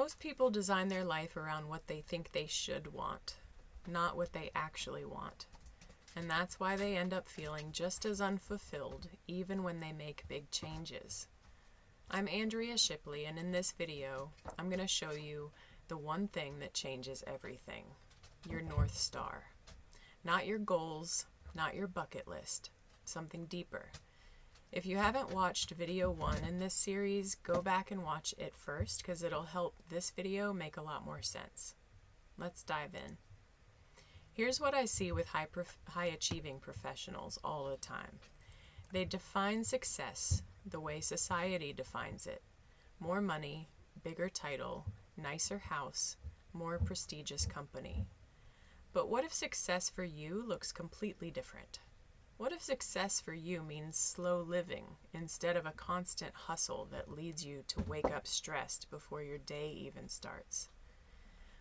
Most people design their life around what they think they should want, not what they actually want. And that's why they end up feeling just as unfulfilled even when they make big changes. I'm Andrea Shipley, and in this video, I'm going to show you the one thing that changes everything: your North Star. Not your goals, not your bucket list, something deeper. If you haven't watched video 1 in this series, go back and watch it first because it'll help this video make a lot more sense. Let's dive in. Here's what I see with high-achieving professionals all the time. They define success the way society defines it: more money, bigger title, nicer house, more prestigious company. But what if success for you looks completely different? What if success for you means slow living instead of a constant hustle that leads you to wake up stressed before your day even starts?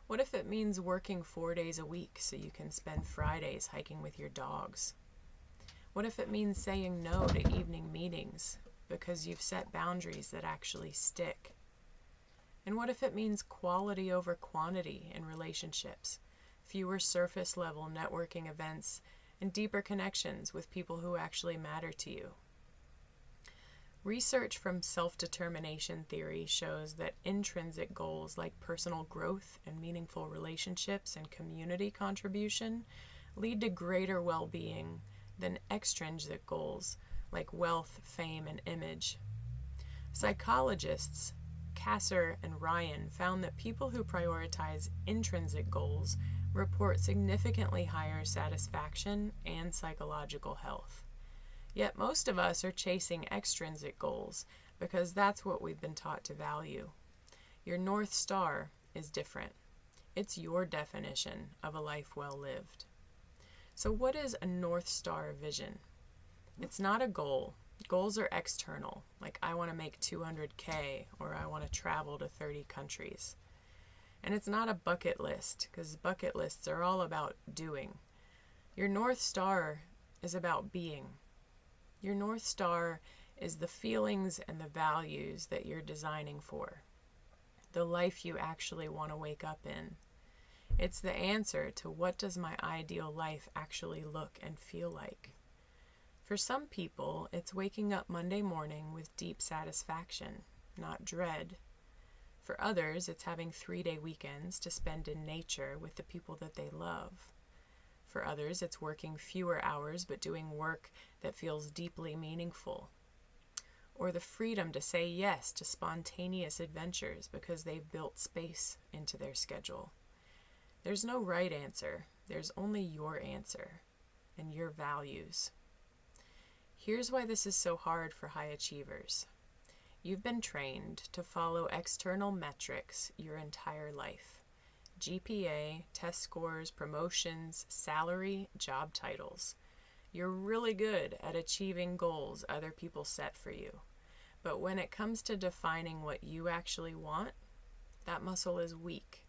What if it means working 4 days a week so you can spend Fridays hiking with your dogs? What if it means saying no to evening meetings because you've set boundaries that actually stick? And what if it means quality over quantity in relationships, fewer surface-level networking events, and deeper connections with people who actually matter to you? Research from self-determination theory shows that intrinsic goals like personal growth and meaningful relationships and community contribution lead to greater well-being than extrinsic goals like wealth, fame, and image. Psychologists Kasser and Ryan found that people who prioritize intrinsic goals report significantly higher satisfaction and psychological health. Yet most of us are chasing extrinsic goals because that's what we've been taught to value. Your North Star is different. It's your definition of a life well lived. So what is a North Star vision? It's not a goal. Goals are external, like I want to make 200K or I want to travel to 30 countries. And it's not a bucket list, because bucket lists are all about doing. Your North Star is about being. Your North Star is the feelings and the values that you're designing for, the life you actually want to wake up in. It's the answer to what does my ideal life actually look and feel like. For some people, it's waking up Monday morning with deep satisfaction, not dread. For others, it's having 3-day weekends to spend in nature with the people that they love. For others, it's working fewer hours but doing work that feels deeply meaningful. Or the freedom to say yes to spontaneous adventures because they've built space into their schedule. There's no right answer. There's only your answer and your values. Here's why this is so hard for high achievers. You've been trained to follow external metrics your entire life: GPA, test scores, promotions, salary, job titles. You're really good at achieving goals other people set for you. But when it comes to defining what you actually want, that muscle is weak.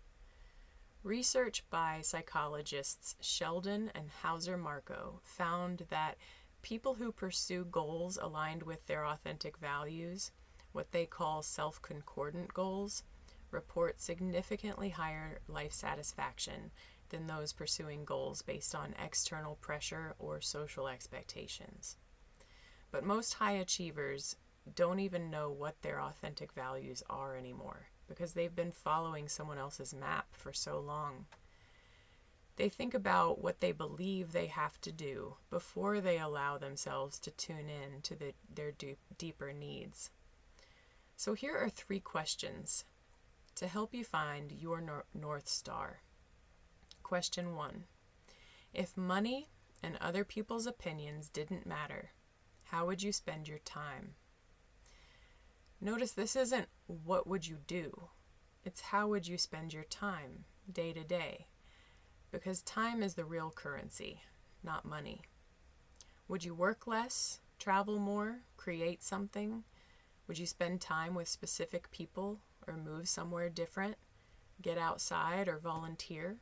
Research by psychologists Sheldon and Hauser-Marco found that people who pursue goals aligned with their authentic values, what they call self-concordant goals, report significantly higher life satisfaction than those pursuing goals based on external pressure or social expectations. But most high achievers don't even know what their authentic values are anymore because they've been following someone else's map for so long. They think about what they believe they have to do before they allow themselves to tune in to their deeper needs. So here are 3 questions to help you find your North Star. Question 1. If money and other people's opinions didn't matter, how would you spend your time? Notice this isn't what would you do, it's how would you spend your time day to day, because time is the real currency, not money. Would you work less, travel more, create something? Would you spend time with specific people or move somewhere different, get outside or volunteer?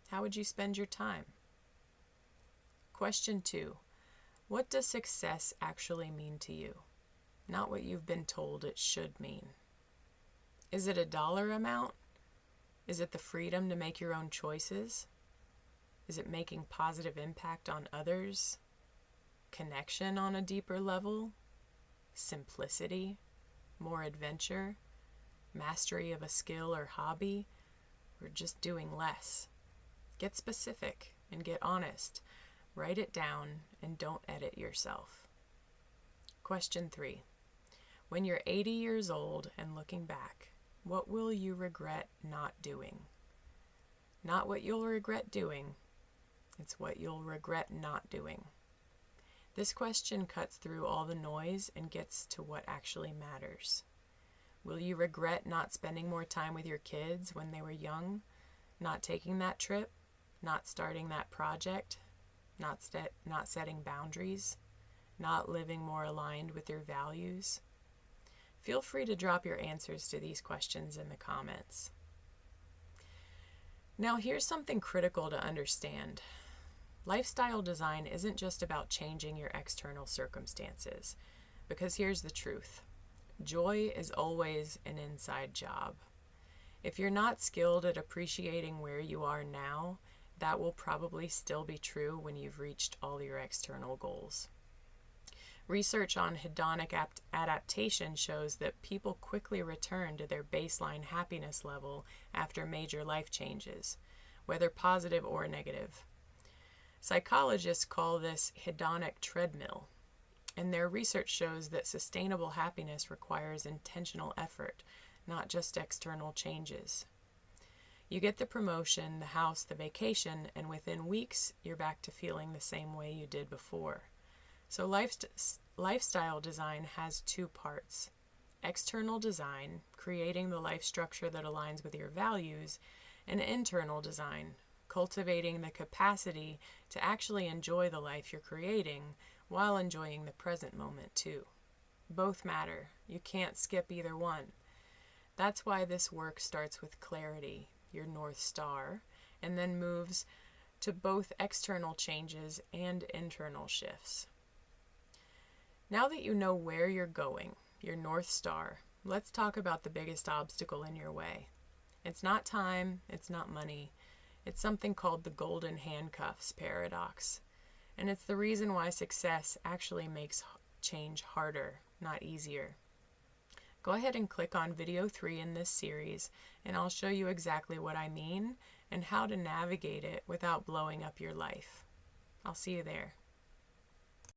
How would you spend your time? Question 2. What does success actually mean to you? Not what you've been told it should mean. Is it a dollar amount? Is it the freedom to make your own choices? Is it making positive impact on others? Connection on a deeper level? Simplicity? More adventure? Mastery of a skill or hobby? Or just doing less? Get specific and get honest. Write it down and don't edit yourself. Question 3. When you're 80 years old and looking back, what will you regret not doing? Not what you'll regret doing, it's what you'll regret not doing. This question cuts through all the noise and gets to what actually matters. Will you regret not spending more time with your kids when they were young? Not taking that trip? Not starting that project? Not setting boundaries? Not living more aligned with your values? Feel free to drop your answers to these questions in the comments. Now, here's something critical to understand. Lifestyle design isn't just about changing your external circumstances, because here's the truth. Joy is always an inside job. If you're not skilled at appreciating where you are now, that will probably still be true when you've reached all your external goals. Research on hedonic adaptation shows that people quickly return to their baseline happiness level after major life changes, whether positive or negative. Psychologists call this hedonic treadmill, and their research shows that sustainable happiness requires intentional effort, not just external changes. You get the promotion, the house, the vacation, and within weeks, you're back to feeling the same way you did before. So lifestyle design has two parts. External design, creating the life structure that aligns with your values, and internal design, cultivating the capacity to actually enjoy the life you're creating while enjoying the present moment too. Both matter. You can't skip either one. That's why this work starts with clarity, your North Star, and then moves to both external changes and internal shifts. Now that you know where you're going, your North Star, let's talk about the biggest obstacle in your way. It's not time, it's not money. It's something called the golden handcuffs paradox. And it's the reason why success actually makes change harder, not easier. Go ahead and click on video 3 in this series, and I'll show you exactly what I mean and how to navigate it without blowing up your life. I'll see you there.